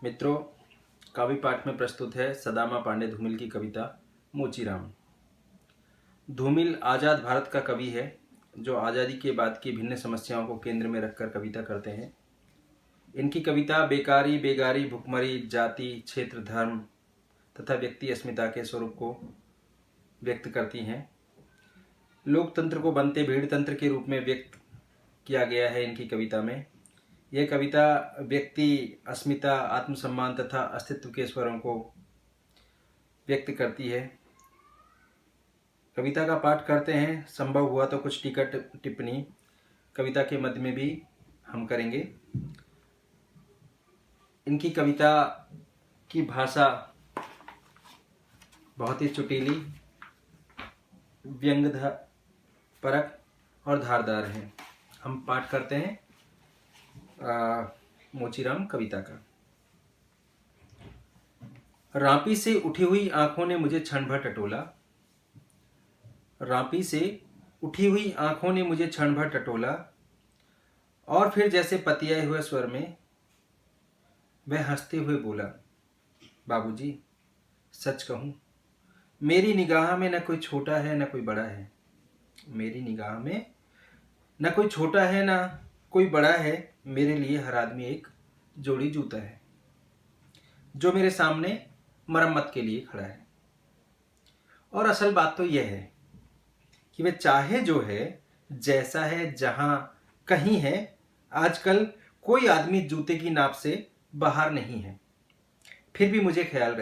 मित्रों, काव्य पाठ में प्रस्तुत है सदामा पांडे धूमिल की कविता मोचीराम। धूमिल आज़ाद भारत का कवि है जो आज़ादी के बाद की भिन्न समस्याओं को केंद्र में रखकर कविता करते हैं। इनकी कविता बेकारी, बेगारी, भुखमरी, जाति, क्षेत्र, धर्म तथा व्यक्ति अस्मिता के स्वरूप को व्यक्त करती हैं। लोकतंत्र को बनते भीड़ तंत्र के रूप में व्यक्त किया गया है इनकी कविता में। यह कविता व्यक्ति अस्मिता, आत्मसम्मान तथा अस्तित्व के स्वरों को व्यक्त करती है। कविता का पाठ करते हैं। संभव हुआ तो कुछ टीका टिप्पणी कविता के मध्य में भी हम करेंगे। इनकी कविता की भाषा बहुत ही चुटीली, व्यंग्य परक और धारदार है। हम पाठ करते हैं मोचीराम कविता का। रापी से उठी हुई आंखों ने मुझे क्षण भर टटोला। रापी से उठी हुई आंखों ने मुझे क्षण भर टटोला और फिर जैसे पतियाए हुए स्वर में वह हंसते हुए बोला, बाबूजी, सच कहूं, मेरी निगाह में न कोई छोटा है न कोई बड़ा है। मेरी निगाह में न कोई छोटा है न कोई बड़ा है। मेरे लिए हर आदमी एक जोड़ी जूता है जो मेरे सामने मरम्मत के लिए खड़ा है। और असल बात तो यह है कि वह चाहे जो है, जैसा है, जहां कहीं है, आजकल कोई आदमी जूते की नाप से बाहर नहीं है। फिर भी मुझे ख्याल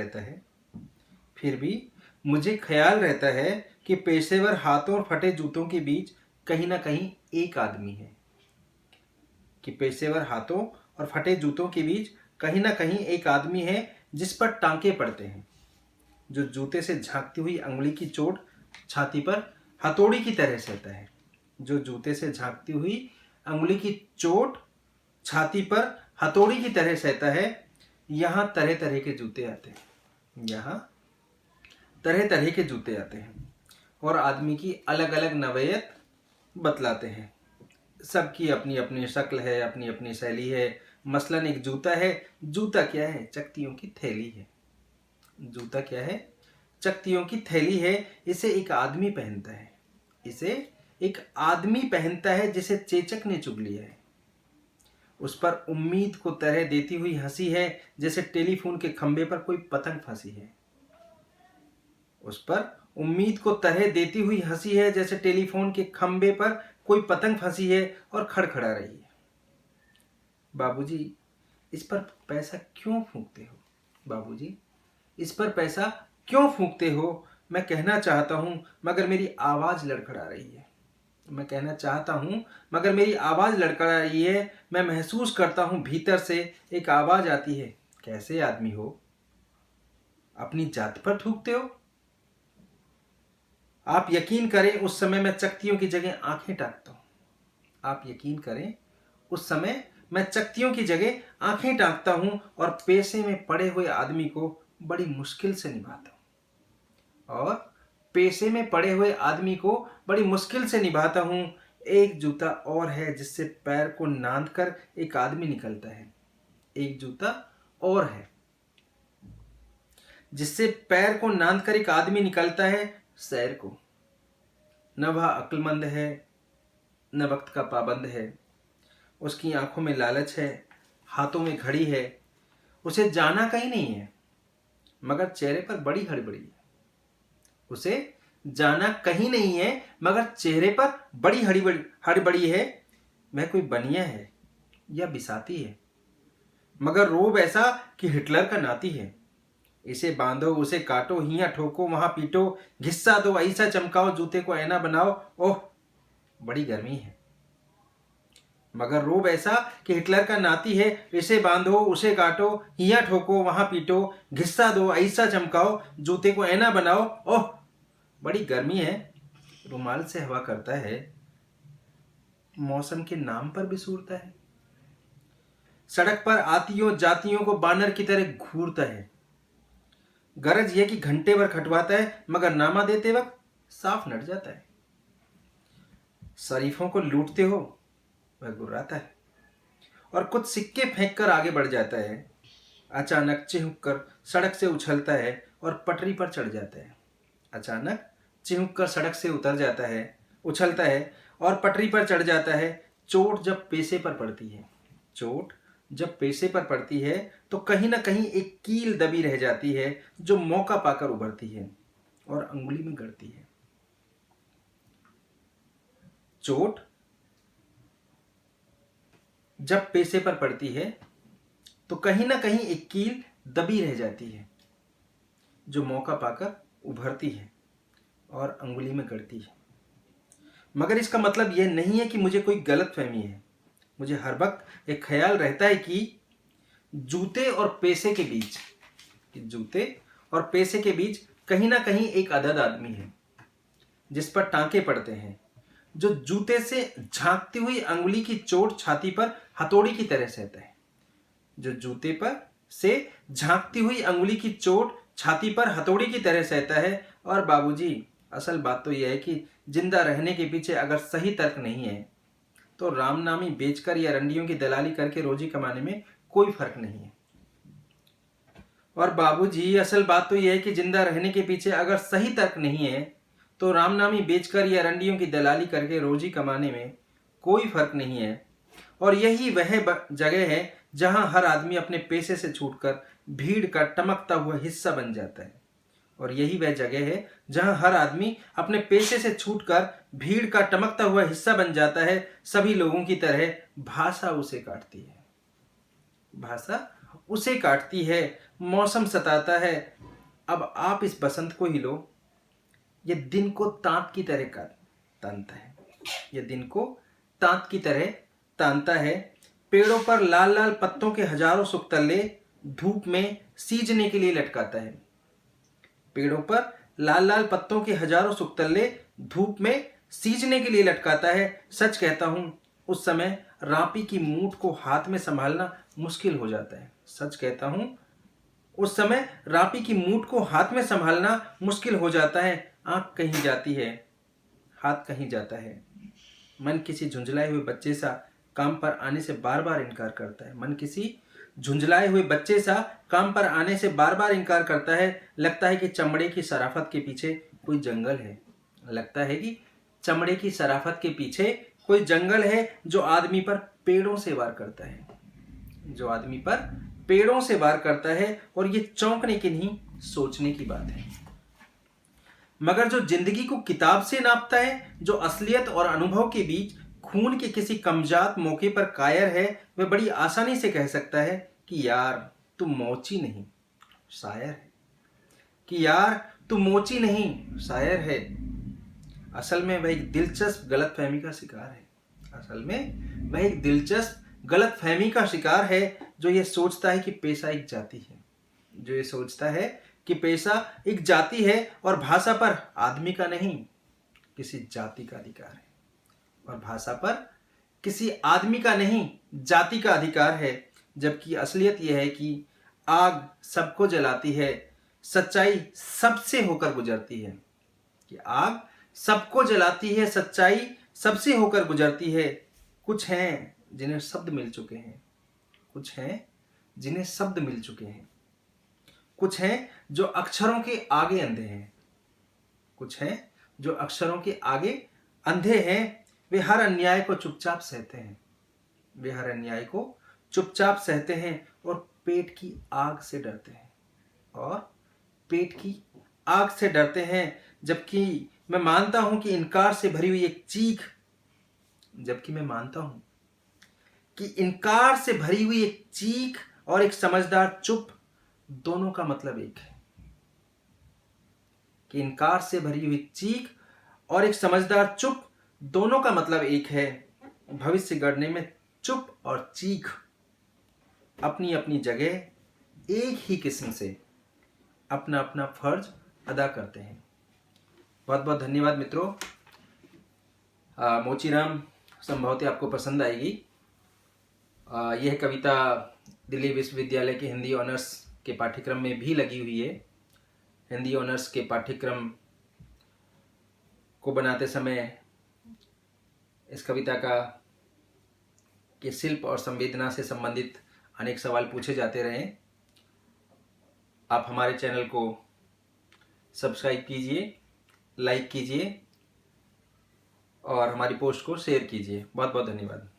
रहता है कि पेशेवर हाथों और फटे जूतों के बीच कहीं ना कहीं एक आदमी है। पेशेवर हाथों और फटे जूतों के बीच कहीं ना कहीं एक आदमी है जिस पर टांके पड़ते हैं, जो जूते से झांकती हुई अंगुली की चोट छाती पर हथौड़ी की तरह सहता है। जो जूते से झांकती हुई अंगुली की चोट छाती पर हथौड़ी की तरह सहता है। यहाँ तरह तरह के जूते आते हैं और आदमी की अलग अलग नवैयत बतलाते हैं। सबकी अपनी अपनी शक्ल है, अपनी अपनी शैली है। मसलन एक जूता है। जूता क्या है? चकतियों की थैली है। जूता क्या है? चकतियों की थैली है। इसे एक आदमी पहनता है जिसे चेचक ने चुग लिया है। उस पर उम्मीद को तरह देती हुई हंसी है जैसे टेलीफोन के खंभे पर कोई पतंग फंसी है। उस पर उम्मीद को तरह देती हुई हंसी है जैसे टेलीफोन के खंभे पर कोई पतंग फंसी है और खड़खड़ा रही है। बाबूजी, इस पर पैसा क्यों फूंकते हो? बाबूजी, इस पर पैसा क्यों फूंकते हो? मैं कहना चाहता हूं मगर मेरी आवाज लड़खड़ा रही है। मैं महसूस करता हूं भीतर से एक आवाज आती है, कैसे आदमी हो? अपनी जात पर थूकते हो? आप यकीन करें, उस समय मैं चकतियों की जगह आंखें टांकता हूं और पेशे में पड़े हुए आदमी को बड़ी मुश्किल से निभाता हूं। एक जूता और है जिससे पैर को नांद कर एक आदमी निकलता है शहर को। न वह अक्लमंद है न वक्त का पाबंद है। उसकी आंखों में लालच है, हाथों में घड़ी है। उसे जाना कहीं नहीं है मगर चेहरे पर बड़ी हड़बड़ी है। वह कोई बनिया है या बिसाती है, मगर रोब ऐसा कि हिटलर का नाती है। इसे बांधो, उसे काटो, हियां ठोको, वहां पीटो, घिस्सा दो, ऐसा चमकाओ, जूते को ऐना बनाओ। ओह, बड़ी गर्मी है। मगर रोब ऐसा कि हिटलर का नाती है। इसे बांधो, उसे काटो, हियां ठोको, वहां पीटो, घिस्सा दो, ऐसा चमकाओ, जूते को ऐना बनाओ। ओह, बड़ी गर्मी है। रुमाल से हवा करता है, मौसम के नाम पर भी सूरता है। सड़क पर आतियों जातियों को बानर की तरह घूरता है। गरज यह कि घंटे भर खटवाता है मगर नामा देते वक्त साफ नट जाता है। शरीफों को लूटते हो, वह गुर्राता है और कुछ सिक्के फेंक कर आगे बढ़ जाता है। अचानक चिहुक कर सड़क से उछलता है और पटरी पर चढ़ जाता है। अचानक चिहुक कर सड़क से उतर जाता है, उछलता है और पटरी पर चढ़ जाता है। चोट जब पेशे पर पड़ती है, चोट जब पेशे पर पड़ती है तो कहीं ना कहीं एक कील दबी रह जाती है जो मौका पाकर उभरती है और अंगुली में गड़ती है। चोट जब पेशे पर पड़ती है तो कहीं ना कहीं एक कील दबी रह जाती है जो मौका पाकर उभरती है और अंगुली में गड़ती है। मगर इसका मतलब यह नहीं है कि मुझे कोई गलत फहमी है। मुझे हर वक्त एक ख्याल रहता है कि जूते और पैसे के बीच, कहीं ना कहीं एक अदद आदमी है जिस पर टांके पड़ते हैं, जो जूते से झांकती हुई अंगुली की चोट छाती पर हथौड़ी की तरह सहता है, जो जूते पर से झांकती हुई अंगुली की चोट छाती पर हथौड़ी की तरह सहता है। और बाबूजी, असल बात तो यह है कि जिंदा रहने के पीछे अगर सही तर्क नहीं है तो रामनामी बेचकर या रंडियों की दलाली करके रोजी कमाने में कोई फर्क नहीं है। और बाबूजी, असल बात तो यह है कि जिंदा रहने के पीछे अगर सही तर्क नहीं है तो रामनामी बेचकर या रंडियों की दलाली करके रोजी कमाने में कोई फर्क नहीं है। और यही वह जगह है जहां हर आदमी अपने पेशे से छूटकर भीड़ का टमकता हुआ हिस्सा बन जाता है। और यही वह जगह है जहां हर आदमी अपने पेशे से छूटकर भीड़ का टमकता हुआ हिस्सा बन जाता है। सभी लोगों की तरह भाषा उसे काटती है, भाषा उसे काटती है, मौसम सताता है। अब आप इस बसंत को ही लो, ये दिन को तांत की तरह तानता है, ये दिन को तांत की तरह तानता है। पेड़ों पर लाल लाल पत्तों के हजारों सुक्तले धूप में सींचने के लिए लटकाता है। पेड़ों पर लाल लाल पत्तों के हजारों सुक्तले धूप में सींचने के लिए लटकाता है। सच कहता हूं, उस समय रापी की मूठ को हाथ में संभालना मुश्किल हो जाता है। सच कहता हूं, उस समय रापी की मूठ को हाथ में संभालना मुश्किल हो जाता है। आंख कहीं जाती है, हाथ कहीं जाता है। मन किसी झुंझलाए हुए बच्चे सा काम पर आने से बार बार इनकार करता है। मन किसी झुंझलाए हुए बच्चे सा काम पर आने से बार बार इनकार करता है। लगता है कि चमड़े की शराफत के पीछे कोई जंगल है, लगता है कि चमड़े की शराफत के पीछे कोई जंगल है जो आदमी पर पेड़ों से वार करता है, जो आदमी पर पेड़ों से वार करता है। और ये चौंकने की नहीं, सोचने की बात है। मगर जो जिंदगी को किताब से नापता है, जो असलियत और अनुभव के बीच खून के किसी कमजात मौके पर कायर है, वह बड़ी आसानी से कह सकता है कि यार तू मोची नहीं शायर है, कि यार तू मोची नहीं शायर है। असल में वह एक दिलचस्प गलतफहमी का शिकार है, असल में वह एक दिलचस्प गलतफहमी का शिकार है जो ये सोचता है कि पेशा एक जाति है, जो ये सोचता है कि पेशा एक जाति है और भाषा पर आदमी का नहीं किसी जाति का अधिकार है, और भाषा पर किसी आदमी का नहीं जाति का अधिकार है। जबकि असलियत यह है कि आग सबको जलाती है, सच्चाई सबसे होकर गुजरती है, कि आग सबको जलाती है, सच्चाई सबसे होकर गुजरती है। कुछ हैं जिन्हें शब्द मिल चुके हैं, कुछ हैं जिन्हें शब्द मिल चुके हैं, कुछ हैं जो अक्षरों के आगे अंधे हैं, कुछ हैं जो अक्षरों के आगे अंधे हैं। वे हर अन्याय को चुपचाप सहते हैं, वे हर अन्याय को चुपचाप सहते हैं और पेट की आग से डरते हैं, और पेट की आग से डरते हैं। जबकि मैं मानता हूं कि इनकार से भरी हुई एक चीख, जबकि मैं मानता हूं कि इनकार से भरी हुई एक चीख और एक समझदार चुप दोनों का मतलब एक है, कि इनकार से भरी हुई चीख और एक समझदार चुप दोनों का मतलब एक है। भविष्य गढ़ने में चुप और चीख अपनी अपनी जगह एक ही किस्म से अपना अपना फर्ज अदा करते हैं। बहुत बहुत धन्यवाद मित्रों। मोचीराम संभवतः आपको पसंद आएगी। यह कविता दिल्ली विश्वविद्यालय के हिंदी ऑनर्स के पाठ्यक्रम में भी लगी हुई है। हिंदी ऑनर्स के पाठ्यक्रम को बनाते समय इस कविता के शिल्प और संवेदना से संबंधित अनेक सवाल पूछे जाते रहे, आप हमारे चैनल को सब्सक्राइब कीजिए, लाइक कीजिए और हमारी पोस्ट को शेयर कीजिए। बहुत बहुत धन्यवाद।